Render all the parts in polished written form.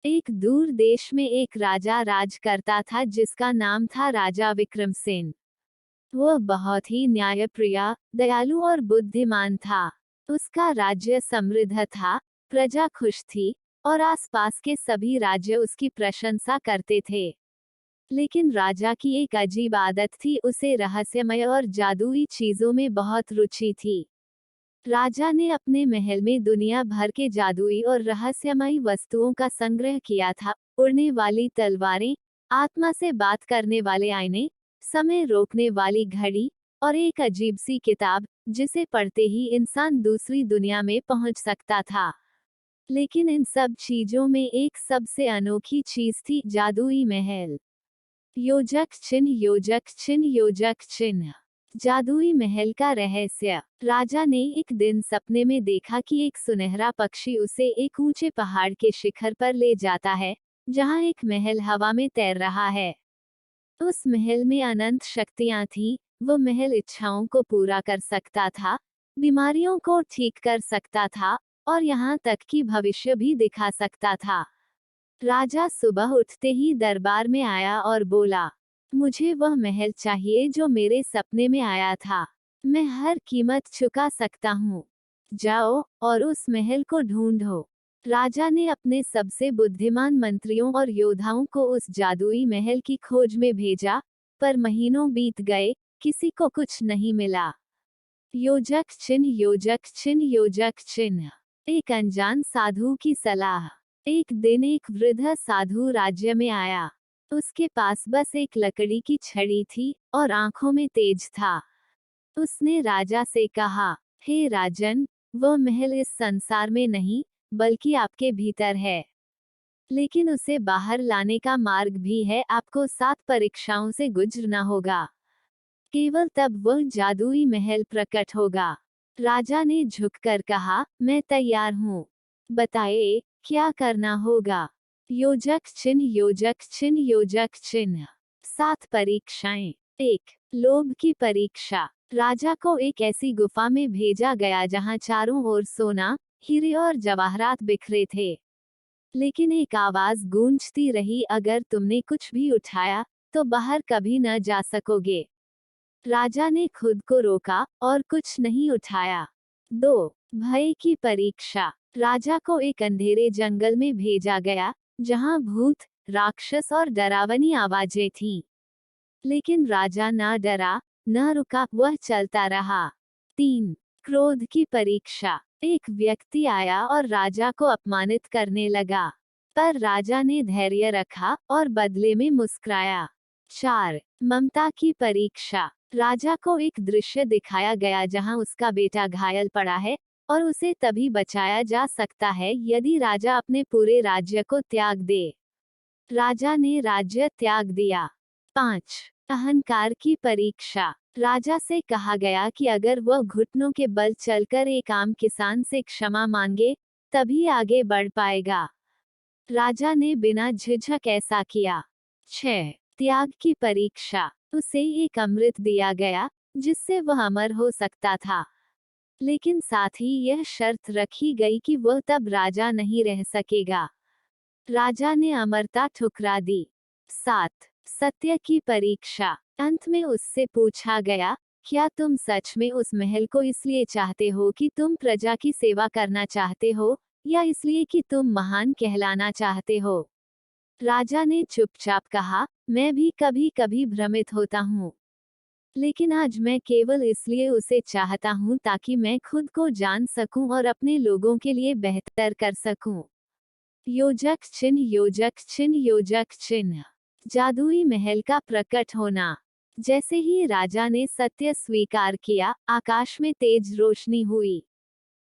एक दूर देश में एक राजा राज करता था जिसका नाम था राजा विक्रमसेन। वह बहुत ही न्यायप्रिय, दयालु और बुद्धिमान था। उसका राज्य समृद्ध था, प्रजा खुश थी और आसपास के सभी राज्य उसकी प्रशंसा करते थे। लेकिन राजा की एक अजीब आदत थी, उसे रहस्यमय और जादुई चीजों में बहुत रुचि थी। राजा ने अपने महल में दुनिया भर के जादुई और रहस्यमयी वस्तुओं का संग्रह किया था। उड़ने वाली तलवारें, आत्मा से बात करने वाले आईने, समय रोकने वाली घड़ी और एक अजीब सी किताब जिसे पढ़ते ही इंसान दूसरी दुनिया में पहुंच सकता था। लेकिन इन सब चीजों में एक सबसे अनोखी चीज थी, जादुई महल। योजक चिन्ह, योजक चिन्ह, योजक चिन्ह। जादुई महल का रहस्य। राजा ने एक दिन सपने में देखा कि एक सुनहरा पक्षी उसे एक ऊंचे पहाड़ के शिखर पर ले जाता है, जहां एक महल हवा में तैर रहा है। उस महल में अनंत शक्तियां थीं। वो महल इच्छाओं को पूरा कर सकता था, बीमारियों को ठीक कर सकता था और यहाँ तक कि भविष्य भी दिखा सकता था। राजा सुबह उठते ही दरबार में आया और बोला, मुझे वह महल चाहिए जो मेरे सपने में आया था। मैं हर कीमत चुका सकता हूँ। जाओ और उस महल को ढूंढो। राजा ने अपने सबसे बुद्धिमान मंत्रियों और योद्धाओं को उस जादुई महल की खोज में भेजा, पर महीनों बीत गए, किसी को कुछ नहीं मिला। योजक चिन्ह, योजक चिन्ह, योजक चिन्ह। एक अनजान साधु की सलाह। एक दिन एक वृद्ध साधु राज्य में आया। उसके पास बस एक लकड़ी की छड़ी थी और आंखों में तेज था। उसने राजा से कहा, हे राजन, वह महल इस संसार में नहीं, बल्कि आपके भीतर है। लेकिन उसे बाहर लाने का मार्ग भी है, आपको 7 परीक्षाओं से गुजरना होगा। केवल तब वह जादुई महल प्रकट होगा। राजा ने झुककर कहा, मैं तैयार हूँ। बताइए, क्या करना होगा? योजक चिन्ह, योजक चिन्ह, योजक चिन्ह। 7 परीक्षाएं। 1. लोभ की परीक्षा। राजा को एक ऐसी गुफा में भेजा गया जहां चारों ओर सोना, हीरे और जवाहरात बिखरे थे। लेकिन एक आवाज गूंजती रही, अगर तुमने कुछ भी उठाया तो बाहर कभी न जा सकोगे। राजा ने खुद को रोका और कुछ नहीं उठाया। 2. भय की परीक्षा। राजा को एक अंधेरे जंगल में भेजा गया, जहां भूत, राक्षस और डरावनी आवाजें थीं। लेकिन राजा न डरा, न रुका, वह चलता रहा। 3. क्रोध की परीक्षा। एक व्यक्ति आया और राजा को अपमानित करने लगा, पर राजा ने धैर्य रखा और बदले में मुस्कुराया। 4. ममता की परीक्षा। राजा को एक दृश्य दिखाया गया जहां उसका बेटा घायल पड़ा है और उसे तभी बचाया जा सकता है यदि राजा अपने पूरे राज्य को त्याग दे। राजा ने राज्य त्याग दिया। 5. अहंकार की परीक्षा। राजा से कहा गया कि अगर वह घुटनों के बल चलकर एक आम किसान से क्षमा मांगे, तभी आगे बढ़ पाएगा। राजा ने बिना झिझक ऐसा किया। 6. त्याग की परीक्षा। उसे एक अमृत दिया गया, जिससे वह अमर हो सकता था। लेकिन साथ ही यह शर्त रखी गई कि वह तब राजा नहीं रह सकेगा। राजा ने अमरता ठुकरा दी। 7. सत्य की परीक्षा। अंत में उससे पूछा गया, क्या तुम सच में उस महल को इसलिए चाहते हो कि तुम प्रजा की सेवा करना चाहते हो, या इसलिए कि तुम महान कहलाना चाहते हो? राजा ने चुपचाप कहा, मैं भी कभी कभी भ्रमित होता हूँ, लेकिन आज मैं केवल इसलिए उसे चाहता हूँ ताकि मैं खुद को जान सकूं और अपने लोगों के लिए बेहतर कर सकूं। योजक चिन्ह, योजक चिन्ह, योजक चिन्ह। जादुई महल का प्रकट होना। जैसे ही राजा ने सत्य स्वीकार किया, आकाश में तेज रोशनी हुई।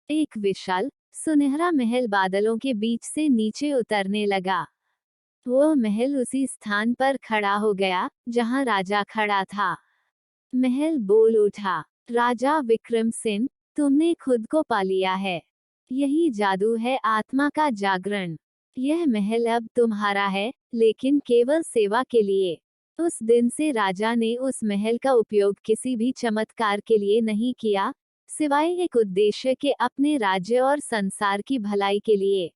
एक विशाल, सुनहरा महल बादलों के बीच से नीचे उतरने लगा। वह महल उसी स्थान पर खड़ा हो गया जहां राजा खड़ा था। महल बोल उठा, राजा विक्रमसेन, तुमने खुद को पा लिया है। यही जादू है, आत्मा का जागरण। यह महल अब तुम्हारा है, लेकिन केवल सेवा के लिए। उस दिन से राजा ने उस महल का उपयोग किसी भी चमत्कार के लिए नहीं किया, सिवाय एक उद्देश्य के, अपने राज्य और संसार की भलाई के लिए।